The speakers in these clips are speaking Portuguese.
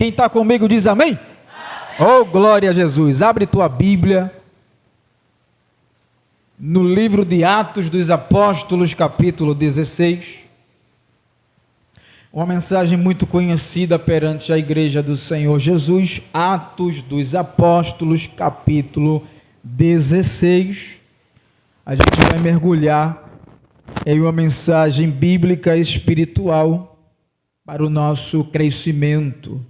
Quem está comigo diz amém? Oh, glória a Jesus. Abre tua Bíblia no livro de Atos dos Apóstolos, capítulo 16. Uma mensagem muito conhecida perante a igreja do Senhor Jesus. Atos dos Apóstolos, capítulo 16. A gente vai mergulhar em uma mensagem bíblica espiritual para o nosso crescimento.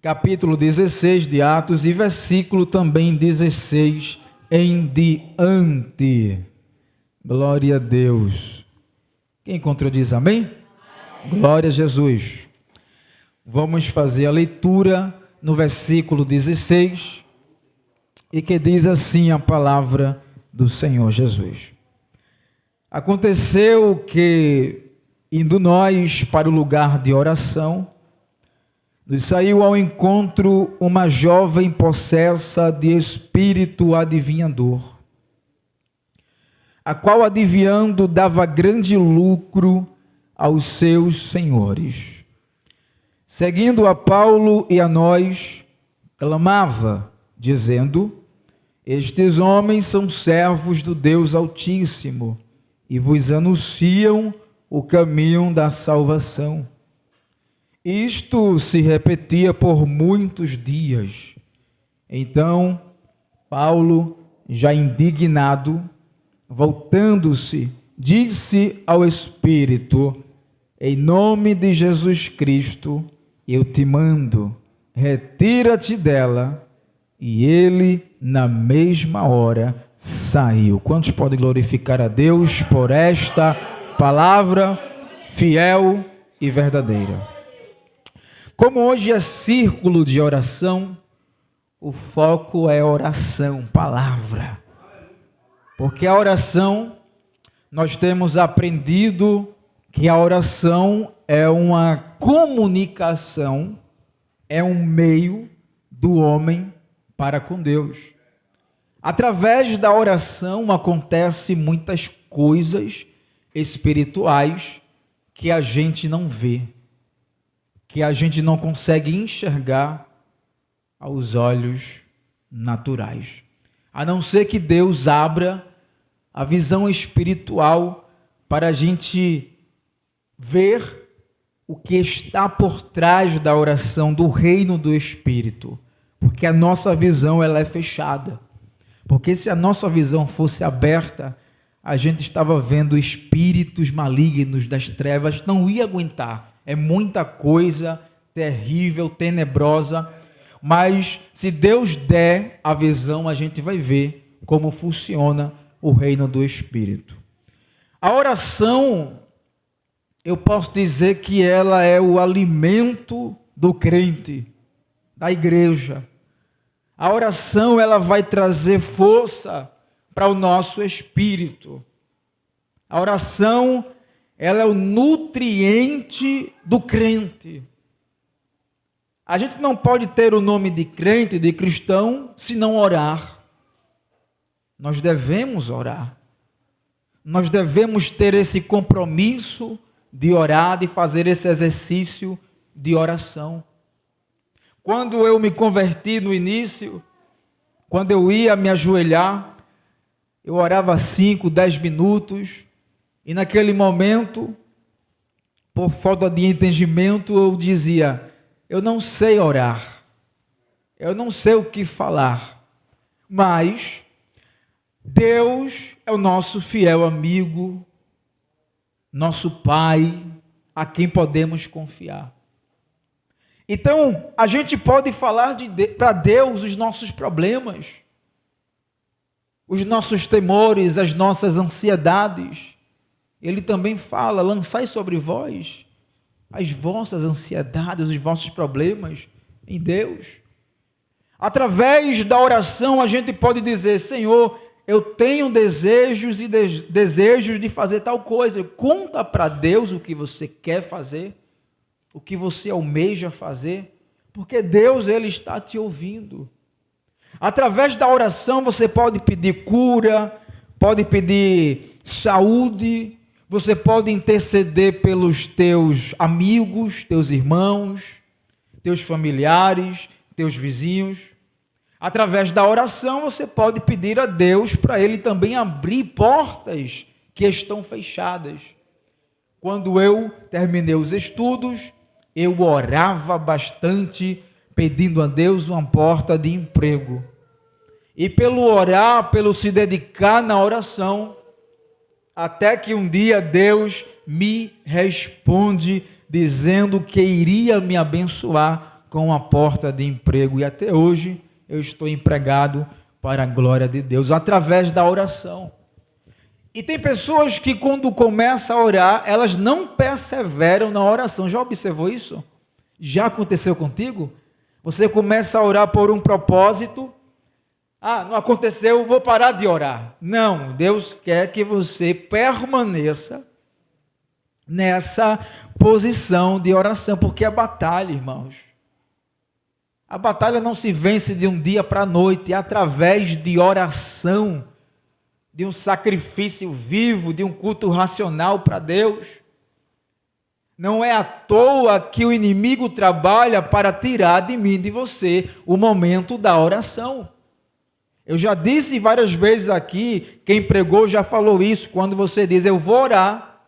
Capítulo 16 de Atos e versículo também 16 em diante. Glória a Deus. Quem encontrou diz amém? Glória a Jesus. Vamos fazer a leitura no versículo 16 e que diz assim a palavra do Senhor Jesus. Aconteceu que, indo nós para o lugar de oração, nos saiu ao encontro uma jovem possessa de espírito adivinhador, a qual adivinhando dava grande lucro aos seus senhores. Seguindo a Paulo e a nós, clamava, dizendo: estes homens são servos do Deus Altíssimo e vos anunciam o caminho da salvação. Isto se repetia por muitos dias. Então, Paulo, já indignado, voltando-se, disse ao Espírito: em nome de Jesus Cristo, eu te mando, retira-te dela. E ele, na mesma hora, saiu. Quantos podem glorificar a Deus por esta palavra fiel e verdadeira? Como hoje é círculo de oração, o foco é oração, palavra. Porque a oração, nós temos aprendido que a oração é uma comunicação, é um meio do homem para com Deus. Através da oração acontecem muitas coisas espirituais que a gente não vê, que a gente não consegue enxergar aos olhos naturais. A não ser que Deus abra a visão espiritual para a gente ver o que está por trás da oração do reino do Espírito. Porque a nossa visão ela é fechada. Porque se a nossa visão fosse aberta, a gente estava vendo espíritos malignos das trevas, não ia aguentar. É muita coisa terrível, tenebrosa, mas se Deus der a visão, a gente vai ver como funciona o reino do Espírito. A oração, eu posso dizer que ela é o alimento do crente, da igreja. A oração, ela vai trazer força para o nosso espírito. A oração, ela é o nutriente do crente. A gente não pode ter o nome de crente, de cristão, se não orar. Nós devemos orar. Nós devemos ter esse compromisso de orar, de fazer esse exercício de oração. Quando eu me converti no início, quando eu ia me ajoelhar, eu orava 5, 10 minutos, e naquele momento, por falta de entendimento, eu dizia: eu não sei orar, eu não sei o que falar, mas Deus é o nosso fiel amigo, nosso Pai, a quem podemos confiar. Então, a gente pode falar para Deus os nossos problemas, os nossos temores, as nossas ansiedades. Ele também fala: lançai sobre vós as vossas ansiedades, os vossos problemas em Deus. Através da oração a gente pode dizer: Senhor, eu tenho desejos e desejos de fazer tal coisa. Conta para Deus o que você quer fazer, o que você almeja fazer, porque Deus, Ele está te ouvindo. Através da oração você pode pedir cura, pode pedir saúde, Você pode interceder pelos teus amigos, teus irmãos, teus familiares, teus vizinhos. Através da oração, você pode pedir a Deus para Ele também abrir portas que estão fechadas. Quando eu terminei os estudos, eu orava bastante, pedindo a Deus uma porta de emprego. E pelo orar, pelo se dedicar na oração, até que um dia Deus me responde dizendo que iria me abençoar com a porta de emprego. E até hoje eu estou empregado para a glória de Deus, através da oração. E tem pessoas que quando começam a orar, elas não perseveram na oração. Já observou isso? Já aconteceu contigo? Você começa a orar por um propósito. Não aconteceu, vou parar de orar. Não, Deus quer que você permaneça nessa posição de oração, porque é batalha, irmãos. A batalha não se vence de um dia para a noite, é através de oração, de um sacrifício vivo, de um culto racional para Deus. Não é à toa que o inimigo trabalha para tirar de mim e de você o momento da oração. Eu já disse várias vezes aqui, quem pregou já falou isso, quando você diz, eu vou orar,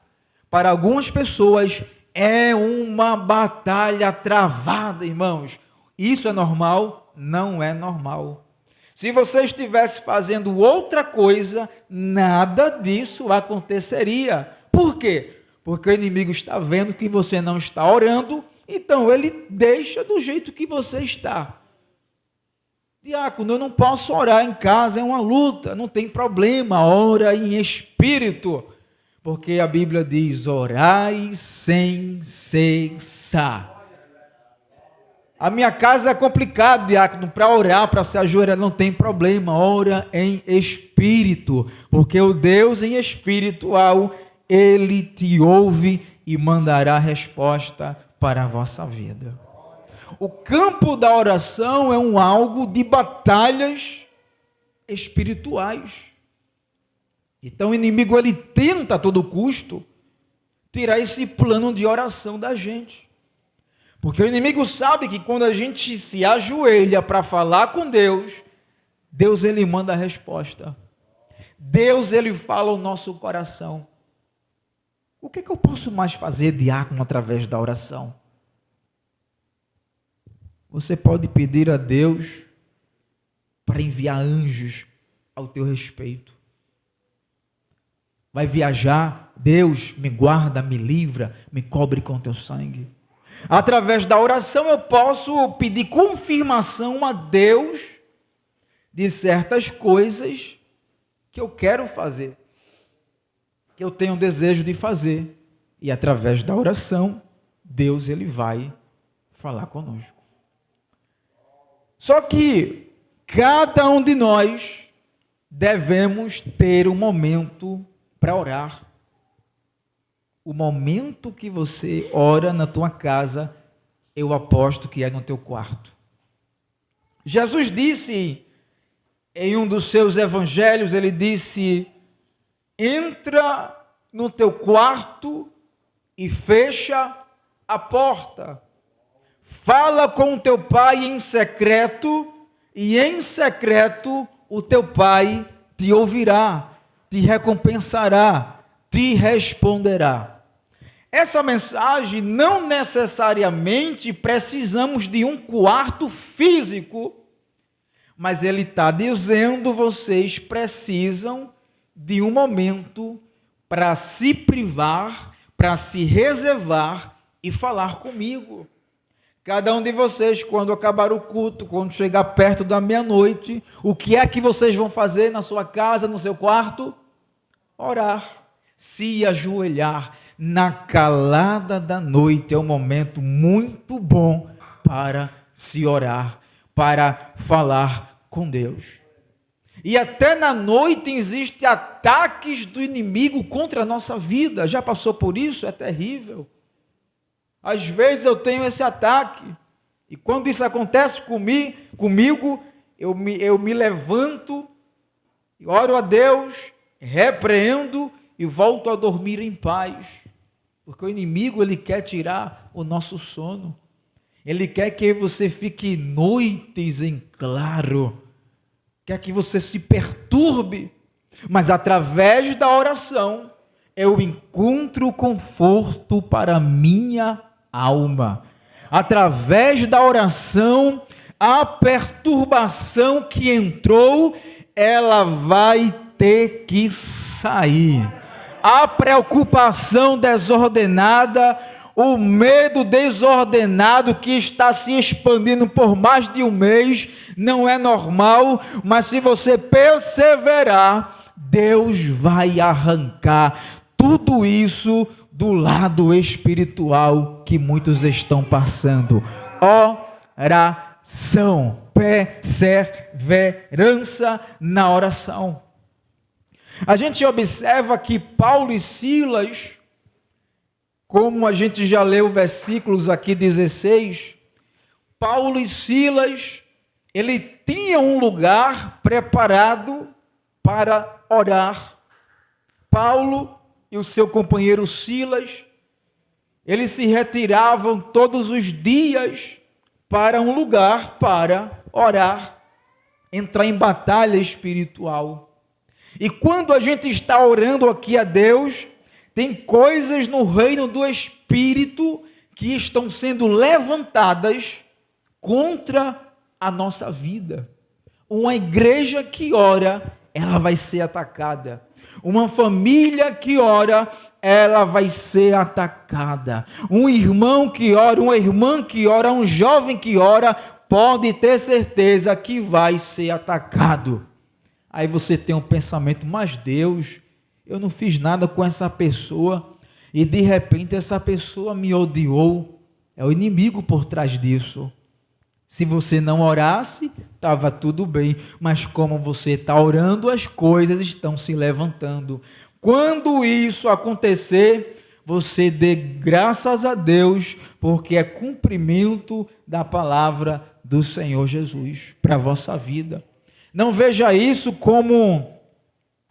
para algumas pessoas é uma batalha travada, irmãos. Isso é normal? Não é normal. Se você estivesse fazendo outra coisa, nada disso aconteceria. Por quê? Porque o inimigo está vendo que você não está orando, então ele deixa do jeito que você está. Diácono, eu não posso orar em casa, é uma luta, não tem problema, ora em espírito, porque a Bíblia diz, orai sem cessar. A minha casa é complicado, diácono, para orar, para se ajoelhar, não tem problema, ora em espírito, porque o Deus em espiritual, Ele te ouve e mandará resposta para a vossa vida. O campo da oração é um algo de batalhas espirituais. Então o inimigo ele tenta a todo custo tirar esse plano de oração da gente. Porque o inimigo sabe que quando a gente se ajoelha para falar com Deus, Deus ele manda a resposta. Deus ele fala o nosso coração. O que eu posso mais fazer, diácono, através da oração? Você pode pedir a Deus para enviar anjos ao teu respeito. Vai viajar, Deus me guarda, me livra, me cobre com teu sangue. Através da oração eu posso pedir confirmação a Deus de certas coisas que eu quero fazer, que eu tenho desejo de fazer. E através da oração, Deus ele vai falar conosco. Só que cada um de nós devemos ter um momento para orar. O momento que você ora na tua casa, eu aposto que é no teu quarto. Jesus disse em um dos seus evangelhos, ele disse, entra no teu quarto e fecha a porta. Fala com o teu pai em secreto, e em secreto o teu pai te ouvirá, te recompensará, te responderá. Essa mensagem não necessariamente precisamos de um quarto físico, mas ele está dizendo, vocês precisam de um momento para se privar, para se reservar e falar comigo. Cada um de vocês, quando acabar o culto, quando chegar perto da meia-noite, o que é que vocês vão fazer na sua casa, no seu quarto? Orar, se ajoelhar. Na calada da noite é um momento muito bom para se orar, para falar com Deus. E até na noite existem ataques do inimigo contra a nossa vida. Já passou por isso? É terrível. Às vezes eu tenho esse ataque, e quando isso acontece comigo, eu me levanto, oro a Deus, repreendo, e volto a dormir em paz. Porque o inimigo, ele quer tirar o nosso sono. Ele quer que você fique noites em claro. Quer que você se perturbe. Mas através da oração, eu encontro conforto para a minha alma. Através da oração, a perturbação que entrou, ela vai ter que sair. A preocupação desordenada, o medo desordenado que está se expandindo por mais de um mês, não é normal, mas se você perseverar, Deus vai arrancar tudo isso do lado espiritual que muitos estão passando. Oração, perseverança na oração. A gente observa que Paulo e Silas, como a gente já leu versículos aqui 16, Paulo e Silas, ele tinha um lugar preparado para orar. Paulo e o seu companheiro Silas, eles se retiravam todos os dias para um lugar para orar, entrar em batalha espiritual. E quando a gente está orando aqui a Deus, tem coisas no reino do Espírito que estão sendo levantadas contra a nossa vida. Uma igreja que ora, ela vai ser atacada. Uma família que ora, ela vai ser atacada. Um irmão que ora, uma irmã que ora, um jovem que ora, pode ter certeza que vai ser atacado. Aí você tem um pensamento, mas Deus, eu não fiz nada com essa pessoa e de repente essa pessoa me odiou. É o inimigo por trás disso. Se você não orasse, estava tudo bem, mas como você está orando, as coisas estão se levantando. Quando isso acontecer, você dê graças a Deus, porque é cumprimento da palavra do Senhor Jesus para a vossa vida. Não veja isso como,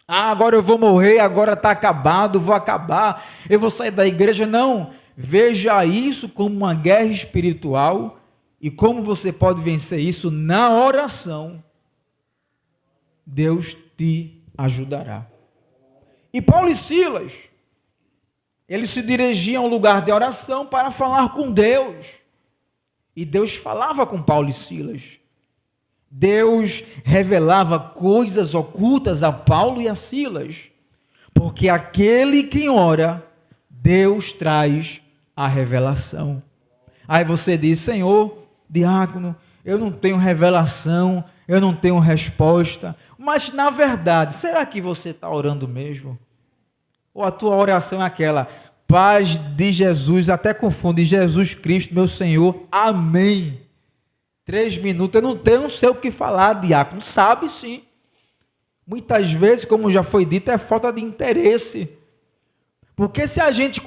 agora eu vou morrer, agora está acabado, vou acabar, eu vou sair da igreja. Não, veja isso como uma guerra espiritual e como você pode vencer isso na oração. Deus te ajudará. E Paulo e Silas, eles se dirigiam a um lugar de oração para falar com Deus. E Deus falava com Paulo e Silas. Deus revelava coisas ocultas a Paulo e a Silas, porque aquele que ora, Deus traz a revelação. Aí você diz, Senhor, diácono, eu não tenho revelação, eu não tenho resposta, mas na verdade, será que você está orando mesmo? Ou a tua oração é aquela, paz de Jesus, até confunde, Jesus Cristo, meu Senhor, amém. 3 minutos, eu não sei o que falar, diácono. Sabe sim. Muitas vezes, como já foi dito, é falta de interesse. Porque se a gente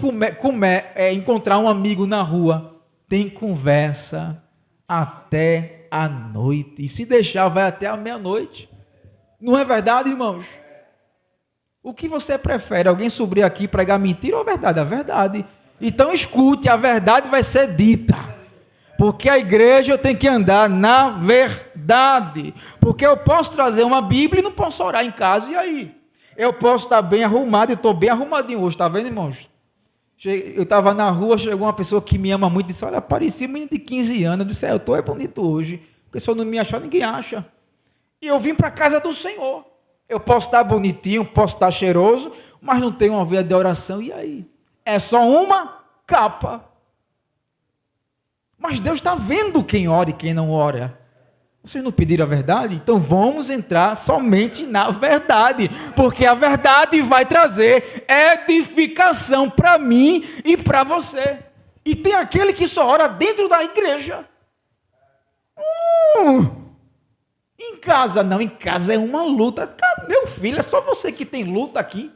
encontrar um amigo na rua, tem conversa até a noite. E se deixar, vai até a meia-noite. Não é verdade, irmãos? O que você prefere? Alguém subir aqui e pregar mentira ou a verdade? A verdade. Então escute, a verdade vai ser dita. Porque a igreja tem que andar na verdade. Porque eu posso trazer uma Bíblia e não posso orar em casa, e aí? Eu posso estar bem arrumado, e estou bem arrumadinho hoje, está vendo, irmãos? Eu estava na rua, chegou uma pessoa que me ama muito, disse, olha, parecia um menino de 15 anos, eu disse, eu estou bonito hoje, porque se eu não me achar, ninguém acha. E eu vim para a casa do Senhor. Eu posso estar bonitinho, posso estar cheiroso, mas não tenho uma vida de oração, e aí? É só uma capa. Mas Deus está vendo quem ora e quem não ora. Vocês não pediram a verdade? Então vamos entrar somente na verdade, porque a verdade vai trazer edificação para mim e para você. E tem aquele que só ora dentro da igreja. Em casa não, em casa é uma luta. Meu filho, é só você que tem luta aqui.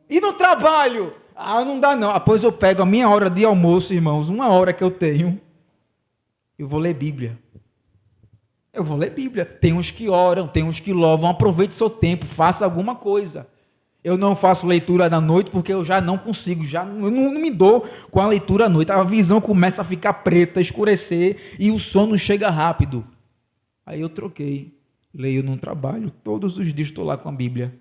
E no trabalho? Não dá não. Pois eu pego a minha hora de almoço, irmãos, uma hora que eu tenho, eu vou ler Bíblia. Tem uns que oram, tem uns que louvam. Aproveite seu tempo, faça alguma coisa. Eu não faço leitura da noite porque eu já não consigo, eu não me dou com a leitura à noite. A visão começa a ficar preta, escurecer e o sono chega rápido. Aí eu troquei, leio num trabalho, todos os dias estou lá com a Bíblia.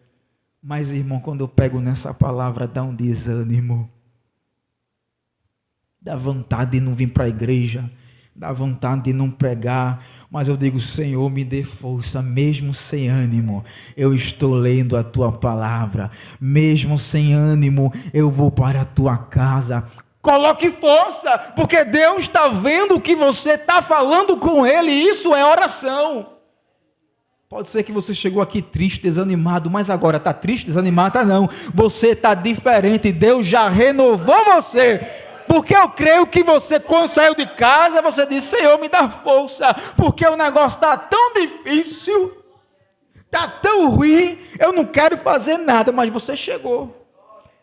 Mas, irmão, quando eu pego nessa palavra, dá um desânimo. Dá vontade de não vir para a igreja, dá vontade de não pregar, mas eu digo, Senhor, me dê força, mesmo sem ânimo, eu estou lendo a Tua palavra, mesmo sem ânimo, eu vou para a Tua casa. Coloque força, porque Deus está vendo o que você está falando com Ele, e isso é oração. Pode ser que você chegou aqui triste, desanimado, mas agora está triste, desanimado? Tá não, você está diferente, Deus já renovou você. Porque eu creio que você, quando saiu de casa, você disse, Senhor, me dá força, porque o negócio está tão difícil, está tão ruim, eu não quero fazer nada, mas você chegou.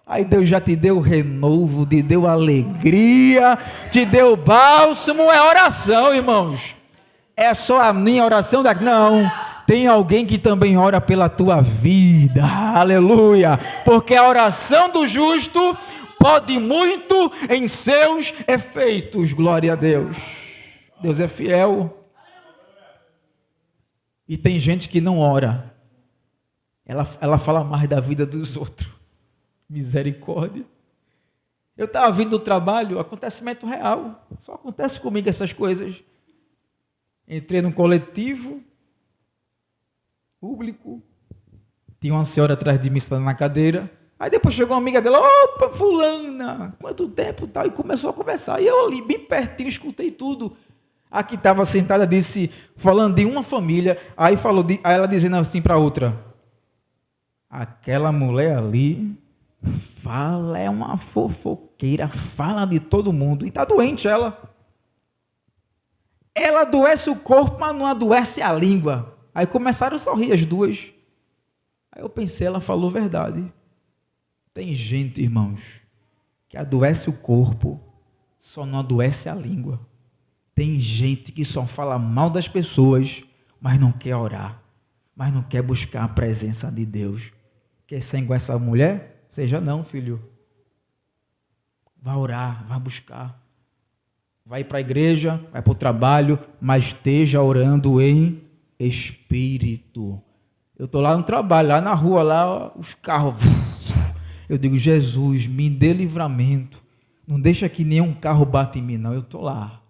Aí Deus já te deu renovo, te deu alegria, te deu bálsamo, é oração, irmãos. É só a minha oração daqui? Não, tem alguém que também ora pela tua vida, aleluia, porque a oração do justo pode muito em seus efeitos, glória a Deus. Deus é fiel. E tem gente que não ora, ela fala mais da vida dos outros, misericórdia. Eu estava vindo do trabalho, acontecimento real, só acontece comigo essas coisas. Entrei num coletivo público, tinha uma senhora atrás de mim sentando na cadeira. Aí depois chegou uma amiga dela, opa, fulana, quanto tempo, tal, e começou a conversar. E eu ali, bem pertinho, escutei tudo. A que estava sentada disse, falando de uma família, aí ela dizendo assim para outra, aquela mulher ali, é uma fofoqueira, fala de todo mundo, e está doente ela. Ela adoece o corpo, mas não adoece a língua. Aí começaram a sorrir as duas. Aí eu pensei, ela falou verdade. Tem gente, irmãos, que adoece o corpo, só não adoece a língua. Tem gente que só fala mal das pessoas, mas não quer orar, mas não quer buscar a presença de Deus. Quer ser igual essa mulher? Seja não, filho. Vai orar, vai buscar. Vai para a igreja, vai para o trabalho, mas esteja orando em espírito. Eu estou lá no trabalho, lá na rua, lá os carros... Eu digo, Jesus, me dê livramento. Não deixa que nenhum carro bata em mim, não. Eu estou lá,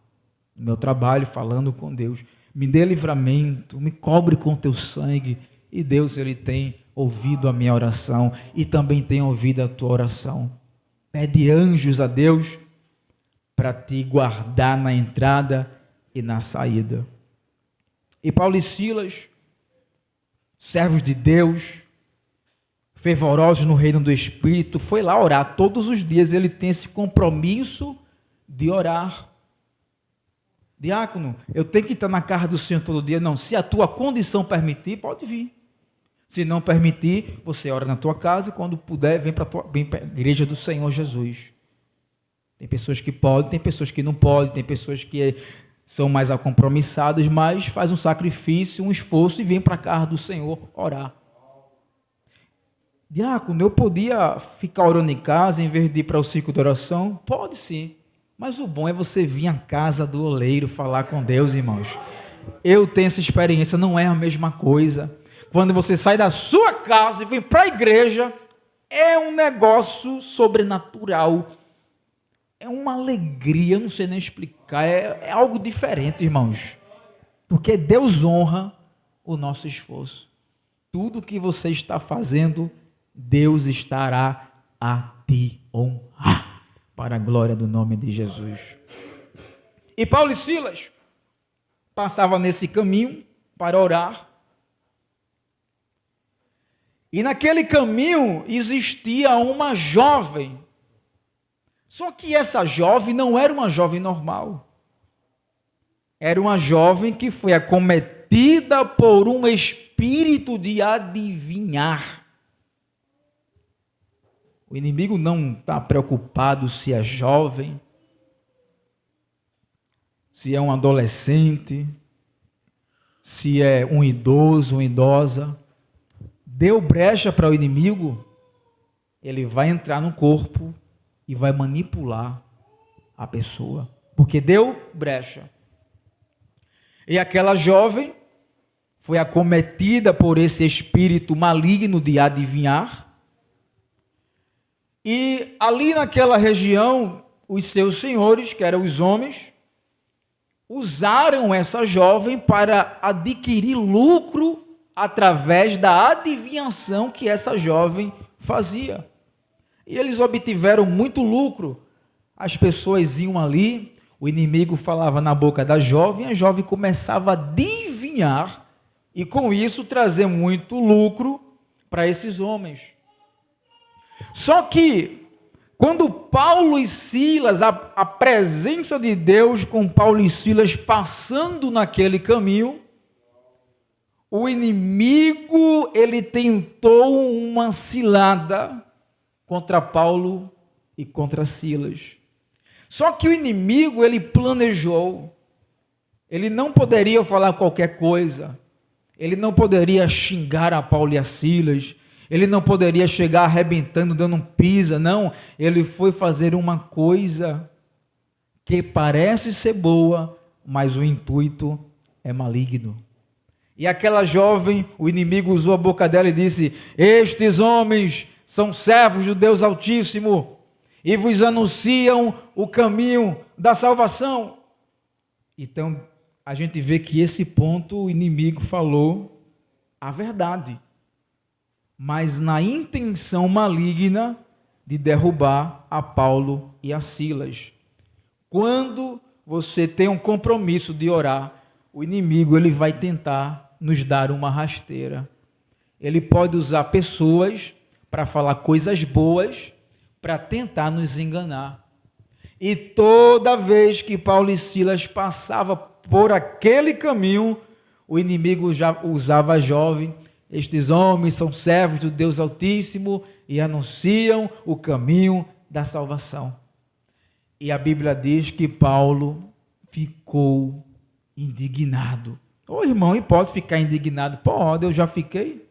no meu trabalho, falando com Deus. Me dê livramento, me cobre com teu sangue. E Deus, Ele tem ouvido a minha oração e também tem ouvido a tua oração. Pede anjos a Deus para te guardar na entrada e na saída. E Paulo e Silas, servos de Deus, fervorosos no reino do Espírito, foi lá orar. Todos os dias ele tem esse compromisso de orar. Diácono, eu tenho que estar na casa do Senhor todo dia? Não, se a tua condição permitir, pode vir. Se não permitir, você ora na tua casa e quando puder, vem para a igreja do Senhor Jesus. Tem pessoas que podem, tem pessoas que não podem, tem pessoas que são mais acompromissadas, mas faz um sacrifício, um esforço e vem para a casa do Senhor orar. Diácono, eu podia ficar orando em casa em vez de ir para o círculo de oração? Pode sim, mas o bom é você vir à casa do oleiro falar com Deus, irmãos. Eu tenho essa experiência, não é a mesma coisa. Quando você sai da sua casa e vem para a igreja, é um negócio sobrenatural. É uma alegria, eu não sei nem explicar, é algo diferente, irmãos. Porque Deus honra o nosso esforço. Tudo que você está fazendo, Deus estará a te honrar, para a glória do nome de Jesus. E Paulo e Silas passavam nesse caminho para orar. E naquele caminho existia uma jovem. Só que essa jovem não era uma jovem normal. Era uma jovem que foi acometida por um espírito de adivinhar. O inimigo não está preocupado se é jovem, se é um adolescente, se é um idoso, uma idosa. Deu brecha para o inimigo, ele vai entrar no corpo e vai manipular a pessoa, porque deu brecha. E aquela jovem foi acometida por esse espírito maligno de adivinhar, e ali naquela região, os seus senhores, que eram os homens, usaram essa jovem para adquirir lucro através da adivinhação que essa jovem fazia. E eles obtiveram muito lucro. As pessoas iam ali, o inimigo falava na boca da jovem, a jovem começava a adivinhar e com isso trazer muito lucro para esses homens. Só que quando Paulo e Silas, a presença de Deus com Paulo e Silas passando naquele caminho, o inimigo, ele tentou uma cilada contra Paulo e contra Silas. Só que o inimigo, ele planejou, ele não poderia falar qualquer coisa, ele não poderia xingar a Paulo e a Silas, ele não poderia chegar arrebentando, dando um pisa, não, ele foi fazer uma coisa que parece ser boa, mas o intuito é maligno. E aquela jovem, o inimigo usou a boca dela e disse: estes homens são servos do Deus Altíssimo e vos anunciam o caminho da salvação. Então, a gente vê que esse ponto o inimigo falou a verdade, mas na intenção maligna de derrubar a Paulo e a Silas. Quando você tem um compromisso de orar, o inimigo ele vai tentar nos dar uma rasteira. Ele pode usar pessoas para falar coisas boas, para tentar nos enganar. E toda vez que Paulo e Silas passavam por aquele caminho, o inimigo já usava a jovem: estes homens são servos do Deus Altíssimo e anunciam o caminho da salvação. E a Bíblia diz que Paulo ficou indignado. Ô irmão, e pode ficar indignado? Pode, eu já fiquei.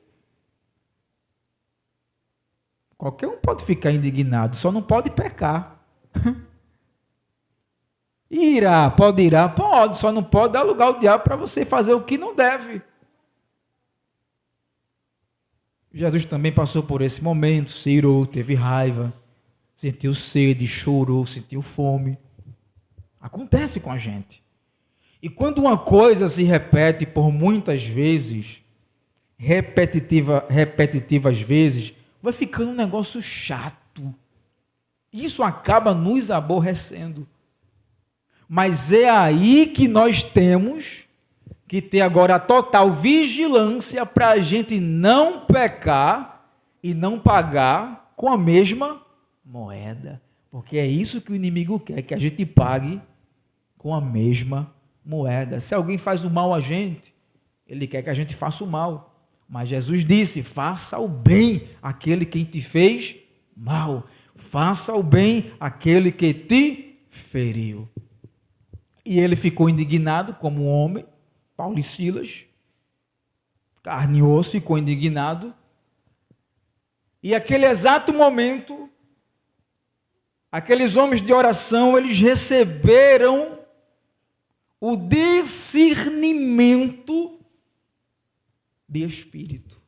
Qualquer um pode ficar indignado, só não pode pecar. Irá, pode irar? Pode, só não pode dar lugar ao diabo para você fazer o que não deve. Jesus também passou por esse momento, se irou, teve raiva, sentiu sede, chorou, sentiu fome. Acontece com a gente. E quando uma coisa se repete por muitas vezes, repetitivas vezes, vai ficando um negócio chato. Isso acaba nos aborrecendo. Mas é aí que nós temos que ter agora a total vigilância para a gente não pecar e não pagar com a mesma moeda. Porque é isso que o inimigo quer, que a gente pague com a mesma moeda. Se alguém faz o mal a gente, ele quer que a gente faça o mal. Mas Jesus disse: faça o bem àquele que te fez mal. Faça o bem àquele que te feriu. E ele ficou indignado como um homem, Paulo e Silas, carne e osso, ficou indignado. E aquele exato momento, aqueles homens de oração, eles receberam o discernimento de espírito.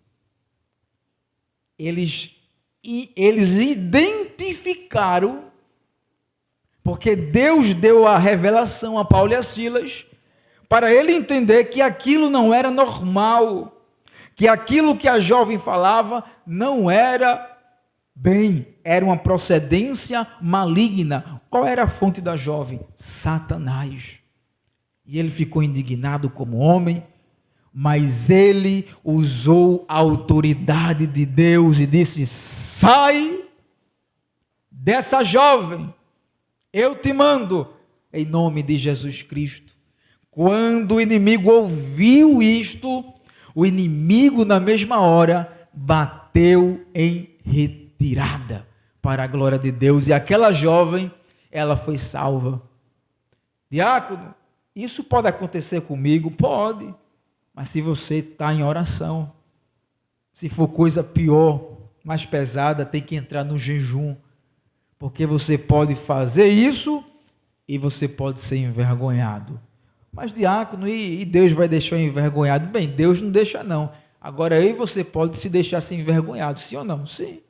Eles identificaram, porque Deus deu a revelação a Paulo e a Silas, para ele entender que aquilo não era normal, que aquilo que a jovem falava não era bem, era uma procedência maligna. Qual era a fonte da jovem? Satanás. E ele ficou indignado como homem, mas ele usou a autoridade de Deus e disse: sai dessa jovem, eu te mando, em nome de Jesus Cristo. Quando o inimigo ouviu isto, o inimigo na mesma hora bateu em retirada para a glória de Deus, e aquela jovem, ela foi salva. Diácono, isso pode acontecer comigo? Pode, mas se você está em oração, se for coisa pior, mais pesada tem que entrar no jejum, porque você pode fazer isso e você pode ser envergonhado. Mas diácono, e Deus vai deixar eu envergonhado? Bem, Deus não deixa não. Agora eu e você pode se deixar ser envergonhado, sim ou não? Sim.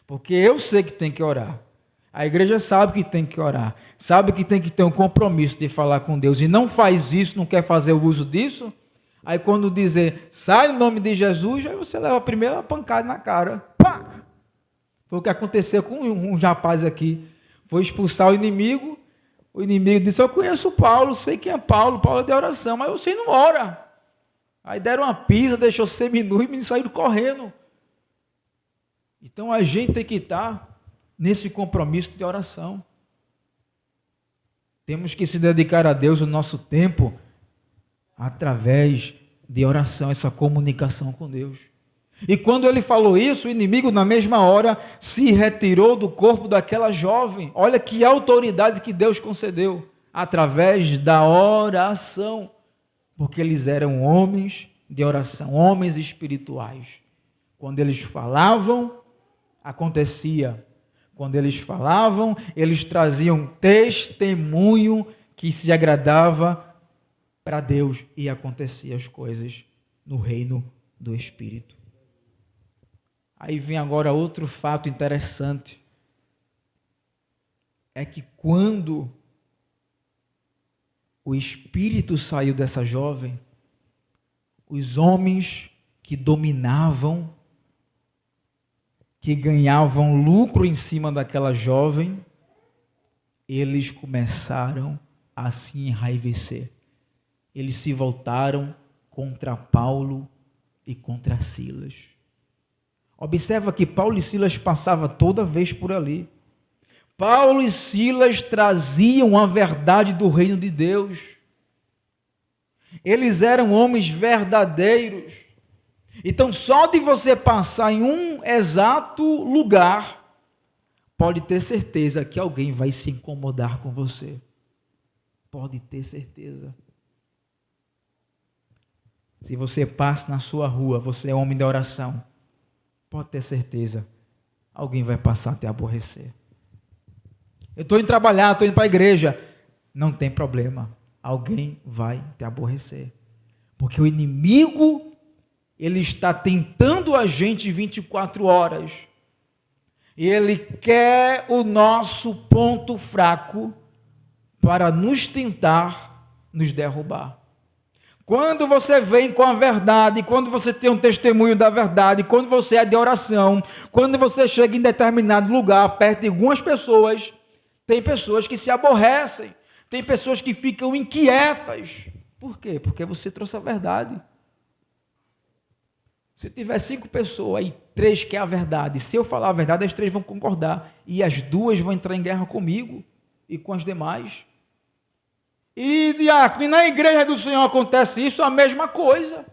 Porque eu sei que tem que orar. A igreja sabe que tem que orar. Sabe que tem que ter um compromisso de falar com Deus. E não faz isso, não quer fazer o uso disso. Aí quando dizer, sai no nome de Jesus, aí você leva a primeira pancada na cara. Pá! Foi o que aconteceu com um rapaz aqui. Foi expulsar o inimigo. O inimigo disse, eu conheço Paulo, sei quem é Paulo. Paulo é de oração, mas você não ora. Aí deram uma pisa, deixou seminu e me saíram correndo. Então a gente tem que estar nesse compromisso de oração. Temos que se dedicar a Deus o nosso tempo através de oração, essa comunicação com Deus. E quando ele falou isso, o inimigo na mesma hora se retirou do corpo daquela jovem. Olha que autoridade que Deus concedeu, através da oração, porque eles eram homens de oração, homens espirituais. Quando eles falavam, acontecia. Quando eles falavam, eles traziam testemunho que se agradava para Deus e acontecia as coisas no reino do Espírito. Aí vem agora outro fato interessante. É que quando o Espírito saiu dessa jovem, os homens que dominavam, que ganhavam lucro em cima daquela jovem, eles começaram a se enraivecer. Eles se voltaram contra Paulo e contra Silas. Observa que Paulo e Silas passavam toda vez por ali. Paulo e Silas traziam a verdade do reino de Deus. Eles eram homens verdadeiros. Então, só de você passar em um exato lugar, pode ter certeza que alguém vai se incomodar com você. Pode ter certeza. Se você passa na sua rua, você é homem de oração, pode ter certeza, alguém vai passar a te aborrecer. Eu estou indo trabalhar, estou indo para a igreja. Não tem problema, alguém vai te aborrecer. Porque o inimigo, ele está tentando a gente 24 horas. E ele quer o nosso ponto fraco para nos tentar, nos derrubar. Quando você vem com a verdade, quando você tem um testemunho da verdade, quando você é de oração, quando você chega em determinado lugar, perto de algumas pessoas, tem pessoas que se aborrecem, tem pessoas que ficam inquietas. Por quê? Porque você trouxe a verdade. Se tiver 5 pessoas e 3 querem a verdade, se eu falar a verdade, as 3 vão concordar, e as 2 vão entrar em guerra comigo e com as demais. E, diácono, e na igreja do Senhor acontece isso, a mesma coisa.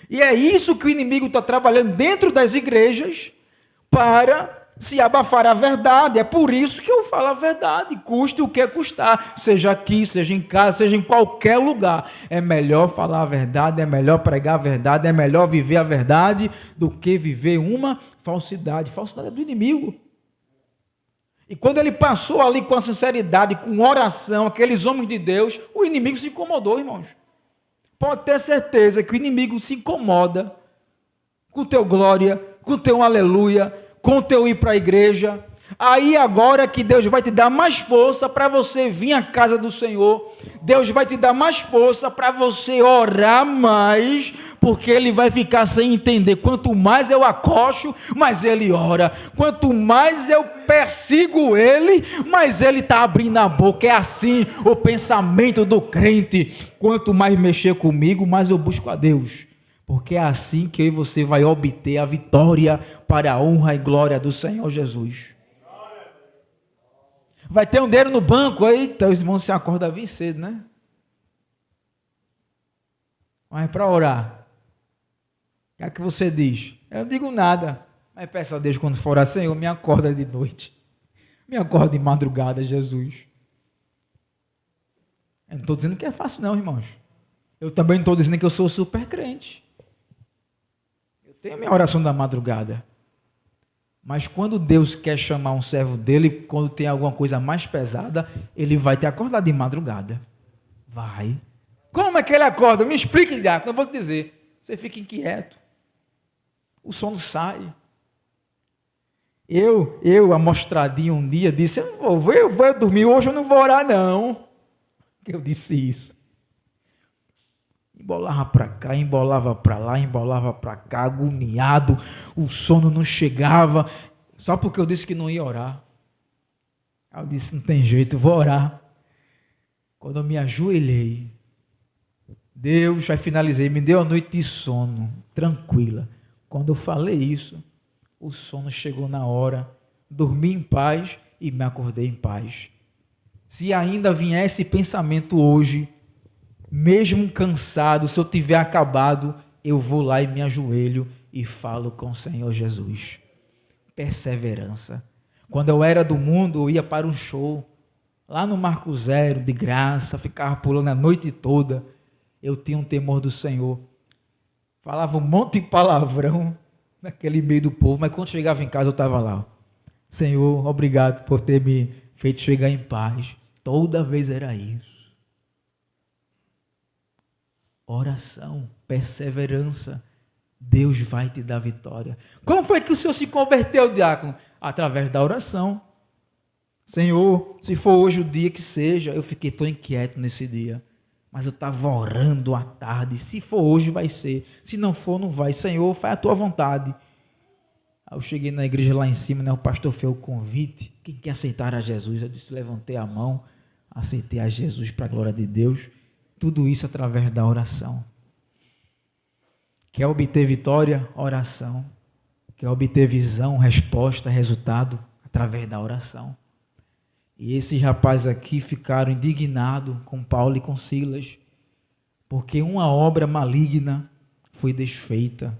E é isso que o inimigo está trabalhando dentro das igrejas para se abafar a verdade. É por isso que eu falo a verdade, custe o que custar, seja aqui, seja em casa, seja em qualquer lugar. É melhor falar a verdade, é melhor pregar a verdade, é melhor viver a verdade do que viver uma falsidade. Falsidade é do inimigo. E quando ele passou ali com a sinceridade, com oração, aqueles homens de Deus, o inimigo se incomodou, irmãos. Pode ter certeza que o inimigo se incomoda com o teu glória, com o teu aleluia, com o teu ir para a igreja. Aí agora que Deus vai te dar mais força para você vir à casa do Senhor, Deus vai te dar mais força para você orar mais, porque ele vai ficar sem entender. Quanto mais eu acocho, mais ele ora. Quanto mais eu persigo ele, mais ele está abrindo a boca. É assim o pensamento do crente. Quanto mais mexer comigo, mais eu busco a Deus. Porque é assim que eu e você vai obter a vitória para a honra e glória do Senhor Jesus. Vai ter um dinheiro no banco, eita, os irmãos se acordam bem cedo, né? Mas para orar, o que é que você diz? Eu não digo nada, mas peço a Deus quando for orar, Senhor, me acorda de noite, me acorda de madrugada, Jesus. Eu não estou dizendo que é fácil não, irmãos. Eu também não estou dizendo que eu sou super crente. Eu tenho a minha oração da madrugada, Mas quando Deus quer chamar um servo dele, quando tem alguma coisa mais pesada, ele vai te acordar de madrugada. Vai. Como é que ele acorda? Me explique, diácono, eu vou te dizer. Você fica inquieto. O sono sai. Eu amostradinho um dia, disse, eu vou dormir hoje, eu não vou orar não. Eu disse isso. Embolava para cá, embolava para lá, embolava para cá, agoniado, o sono não chegava, só porque eu disse que não ia orar. Aí eu disse, não tem jeito, vou orar. Quando eu me ajoelhei, Deus, aí finalizei, me deu a noite de sono, tranquila. Quando eu falei isso, o sono chegou na hora, dormi em paz e me acordei em paz. Se ainda vier esse pensamento hoje, mesmo cansado, se eu tiver acabado, eu vou lá e me ajoelho e falo com o Senhor Jesus. Perseverança. Quando eu era do mundo, eu ia para um show, lá no Marco Zero, de graça, ficava pulando a noite toda. Eu tinha um temor do Senhor. Falava um monte de palavrão naquele meio do povo, mas quando chegava em casa eu estava lá. Senhor, obrigado por ter me feito chegar em paz. Toda vez era isso. Oração, perseverança, Deus vai te dar vitória. Como foi que o Senhor se converteu, diácono? Através da oração. Senhor, se for hoje o dia que seja, eu fiquei tão inquieto nesse dia, mas eu estava orando à tarde, se for hoje vai ser, se não for não vai, Senhor, faz a tua vontade. Aí eu cheguei na igreja lá em cima, né, o pastor fez o convite, quem quer aceitar a Jesus? Eu disse, levantei a mão, aceitei a Jesus para a glória de Deus. Tudo isso através da oração. Quer obter vitória? Oração. Quer obter visão, resposta, resultado? Através da oração. E esses rapazes aqui ficaram indignados com Paulo e com Silas, porque uma obra maligna foi desfeita.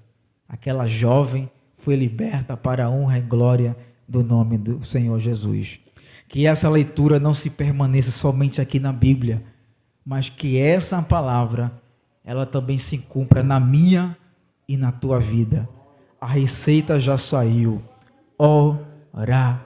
Aquela jovem foi liberta para a honra e glória do nome do Senhor Jesus. Que essa leitura não se permaneça somente aqui na Bíblia, mas que essa palavra, ela também se cumpra na minha e na tua vida. A receita já saiu. Oração.